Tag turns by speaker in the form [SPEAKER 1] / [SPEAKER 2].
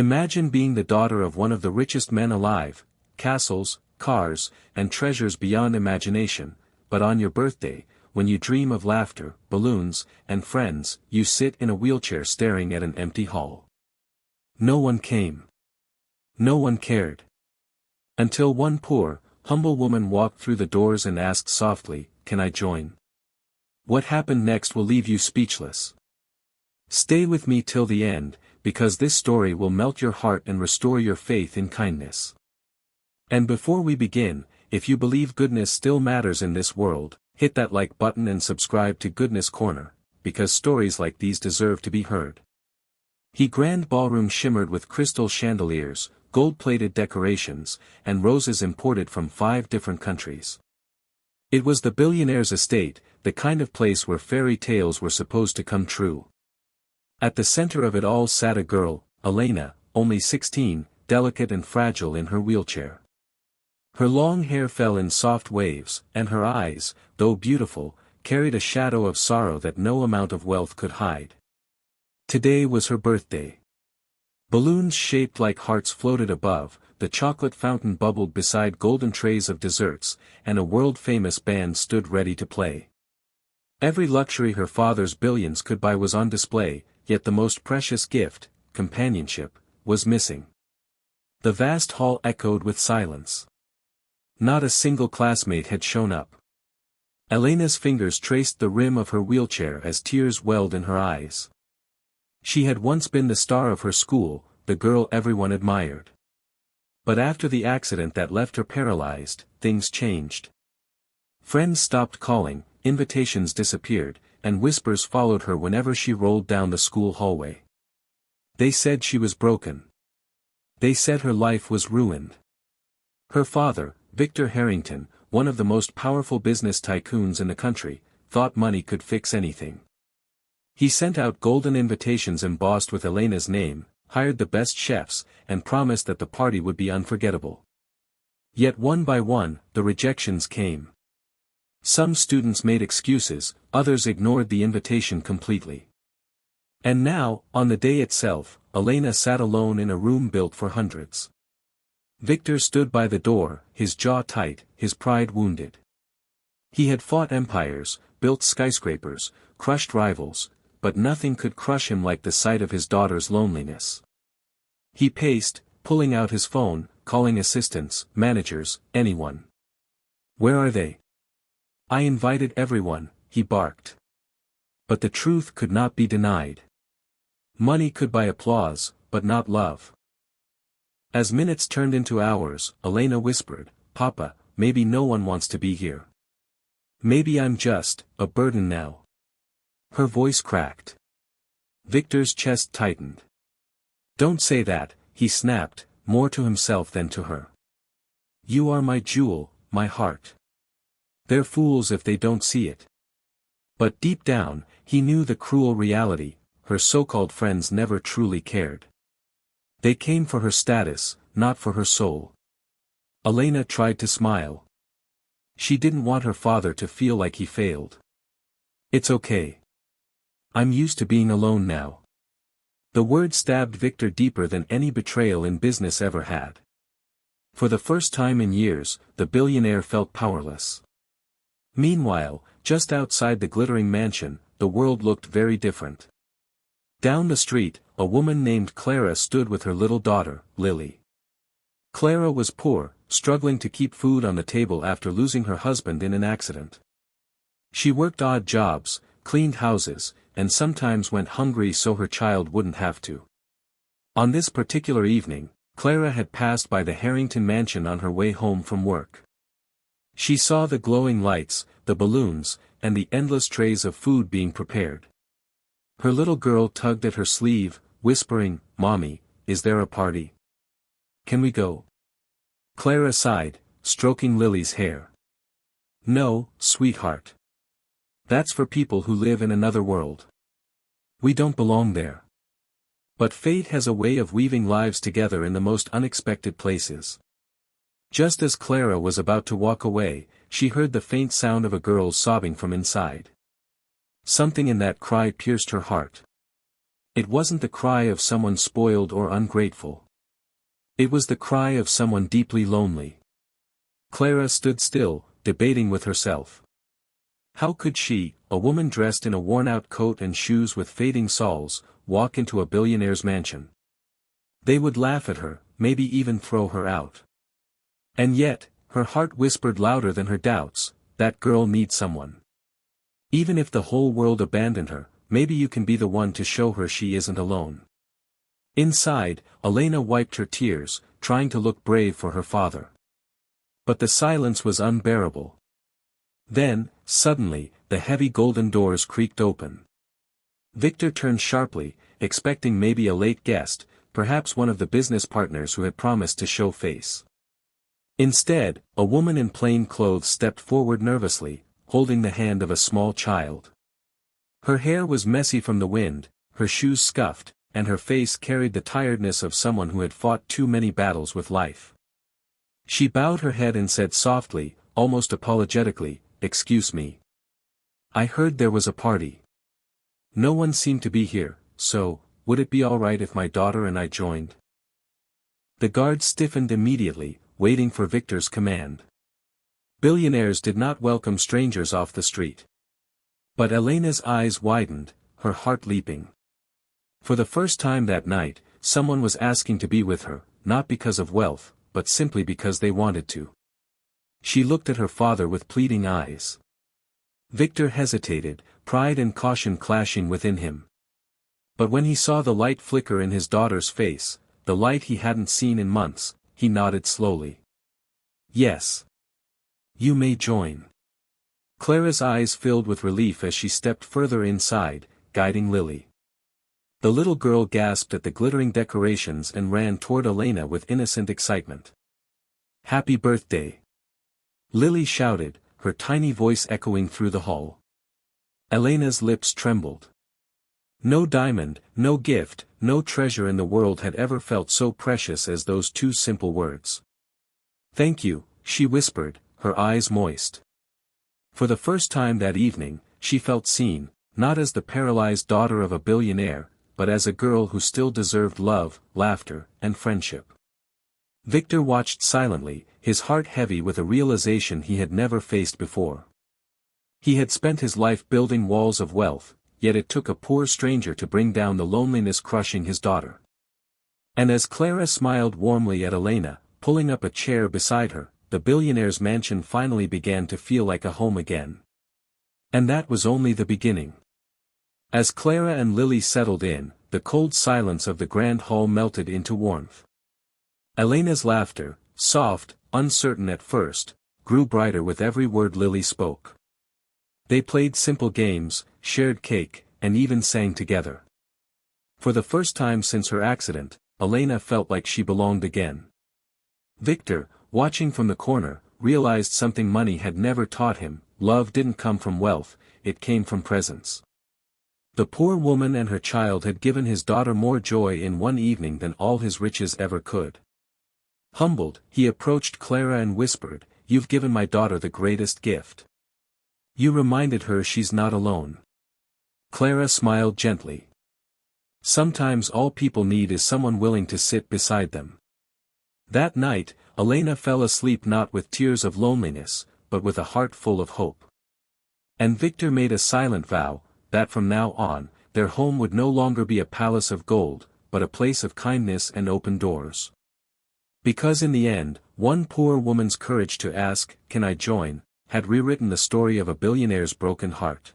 [SPEAKER 1] Imagine being the daughter of one of the richest men alive, castles, cars, and treasures beyond imagination, but on your birthday, when you dream of laughter, balloons, and friends, you sit in a wheelchair staring at an empty hall. No one came. No one cared. Until one poor, humble woman walked through the doors and asked softly, "Can I join?" What happened next will leave you speechless. Stay with me till the end, because this story will melt your heart and restore your faith in kindness. And before we begin, if you believe goodness still matters in this world, hit that like button and subscribe to Goodness Corner, because stories like these deserve to be heard. The grand ballroom shimmered with crystal chandeliers, gold-plated decorations, and roses imported from 5 different countries. It was the billionaire's estate, the kind of place where fairy tales were supposed to come true. At the center of it all sat a girl, Elena, only 16, delicate and fragile in her wheelchair. Her long hair fell in soft waves, and her eyes, though beautiful, carried a shadow of sorrow that no amount of wealth could hide. Today was her birthday. Balloons shaped like hearts floated above, the chocolate fountain bubbled beside golden trays of desserts, and a world-famous band stood ready to play. Every luxury her father's billions could buy was on display, yet the most precious gift, companionship, was missing. The vast hall echoed with silence. Not a single classmate had shown up. Elena's fingers traced the rim of her wheelchair as tears welled in her eyes. She had once been the star of her school, the girl everyone admired. But after the accident that left her paralyzed, things changed. Friends stopped calling, invitations disappeared, and whispers followed her whenever she rolled down the school hallway. They said she was broken. They said her life was ruined. Her father, Victor Harrington, one of the most powerful business tycoons in the country, thought money could fix anything. He sent out golden invitations embossed with Elena's name, hired the best chefs, and promised that the party would be unforgettable. Yet one by one, the rejections came. Some students made excuses, others ignored the invitation completely. And now, on the day itself, Elena sat alone in a room built for hundreds. Victor stood by the door, his jaw tight, his pride wounded. He had fought empires, built skyscrapers, crushed rivals, but nothing could crush him like the sight of his daughter's loneliness. He paced, pulling out his phone, calling assistants, managers, anyone. "Where are they? I invited everyone," he barked. But the truth could not be denied. Money could buy applause, but not love. As minutes turned into hours, Elena whispered, "Papa, maybe no one wants to be here. Maybe I'm just a burden now." Her voice cracked. Victor's chest tightened. "Don't say that," he snapped, more to himself than to her. "You are my jewel, my heart. They're fools if they don't see it." But deep down, he knew the cruel reality: her so-called friends never truly cared. They came for her status, not for her soul. Elena tried to smile. She didn't want her father to feel like he failed. "It's okay. I'm used to being alone now." The word stabbed Victor deeper than any betrayal in business ever had. For the first time in years, the billionaire felt powerless. Meanwhile, just outside the glittering mansion, the world looked very different. Down the street, a woman named Clara stood with her little daughter, Lily. Clara was poor, struggling to keep food on the table after losing her husband in an accident. She worked odd jobs, cleaned houses, and sometimes went hungry so her child wouldn't have to. On this particular evening, Clara had passed by the Harrington mansion on her way home from work. She saw the glowing lights, the balloons, and the endless trays of food being prepared. Her little girl tugged at her sleeve, whispering, "Mommy, is there a party? Can we go?" Clara sighed, stroking Lily's hair. "No, sweetheart. That's for people who live in another world. We don't belong there." But fate has a way of weaving lives together in the most unexpected places. Just as Clara was about to walk away, she heard the faint sound of a girl sobbing from inside. Something in that cry pierced her heart. It wasn't the cry of someone spoiled or ungrateful. It was the cry of someone deeply lonely. Clara stood still, debating with herself. How could she, a woman dressed in a worn-out coat and shoes with fading soles, walk into a billionaire's mansion? They would laugh at her, maybe even throw her out. And yet, her heart whispered louder than her doubts, that girl needs someone. Even if the whole world abandoned her, maybe you can be the one to show her she isn't alone. Inside, Elena wiped her tears, trying to look brave for her father. But the silence was unbearable. Then, suddenly, the heavy golden doors creaked open. Victor turned sharply, expecting maybe a late guest, perhaps one of the business partners who had promised to show face. Instead, a woman in plain clothes stepped forward nervously, holding the hand of a small child. Her hair was messy from the wind, her shoes scuffed, and her face carried the tiredness of someone who had fought too many battles with life. She bowed her head and said softly, almost apologetically, "Excuse me. I heard there was a party. No one seemed to be here, so, would it be all right if my daughter and I joined?" The guard stiffened immediately, waiting for Victor's command. Billionaires did not welcome strangers off the street. But Elena's eyes widened, her heart leaping. For the first time that night, someone was asking to be with her, not because of wealth, but simply because they wanted to. She looked at her father with pleading eyes. Victor hesitated, pride and caution clashing within him. But when he saw the light flicker in his daughter's face, the light he hadn't seen in months, he nodded slowly. "Yes. You may join." Clara's eyes filled with relief as she stepped further inside, guiding Lily. The little girl gasped at the glittering decorations and ran toward Elena with innocent excitement. "Happy birthday!" Lily shouted, her tiny voice echoing through the hall. Elena's lips trembled. No diamond, no gift, no treasure in the world had ever felt so precious as those two simple words. "Thank you," she whispered, her eyes moist. For the first time that evening, she felt seen, not as the paralyzed daughter of a billionaire, but as a girl who still deserved love, laughter, and friendship. Victor watched silently, his heart heavy with a realization he had never faced before. He had spent his life building walls of wealth, yet it took a poor stranger to bring down the loneliness crushing his daughter. And as Clara smiled warmly at Elena, pulling up a chair beside her, the billionaire's mansion finally began to feel like a home again. And that was only the beginning. As Clara and Lily settled in, the cold silence of the grand hall melted into warmth. Elena's laughter, soft, uncertain at first, grew brighter with every word Lily spoke. They played simple games, shared cake, and even sang together. For the first time since her accident, Elena felt like she belonged again. Victor, watching from the corner, realized something money had never taught him: love didn't come from wealth, it came from presence. The poor woman and her child had given his daughter more joy in one evening than all his riches ever could. Humbled, he approached Clara and whispered, "You've given my daughter the greatest gift. You reminded her she's not alone." Clara smiled gently. Sometimes all people need is someone willing to sit beside them. That night, Elena fell asleep not with tears of loneliness, but with a heart full of hope. And Victor made a silent vow, that from now on, their home would no longer be a palace of gold, but a place of kindness and open doors. Because in the end, one poor woman's courage to ask, "Can I join?" had rewritten the story of a billionaire's broken heart.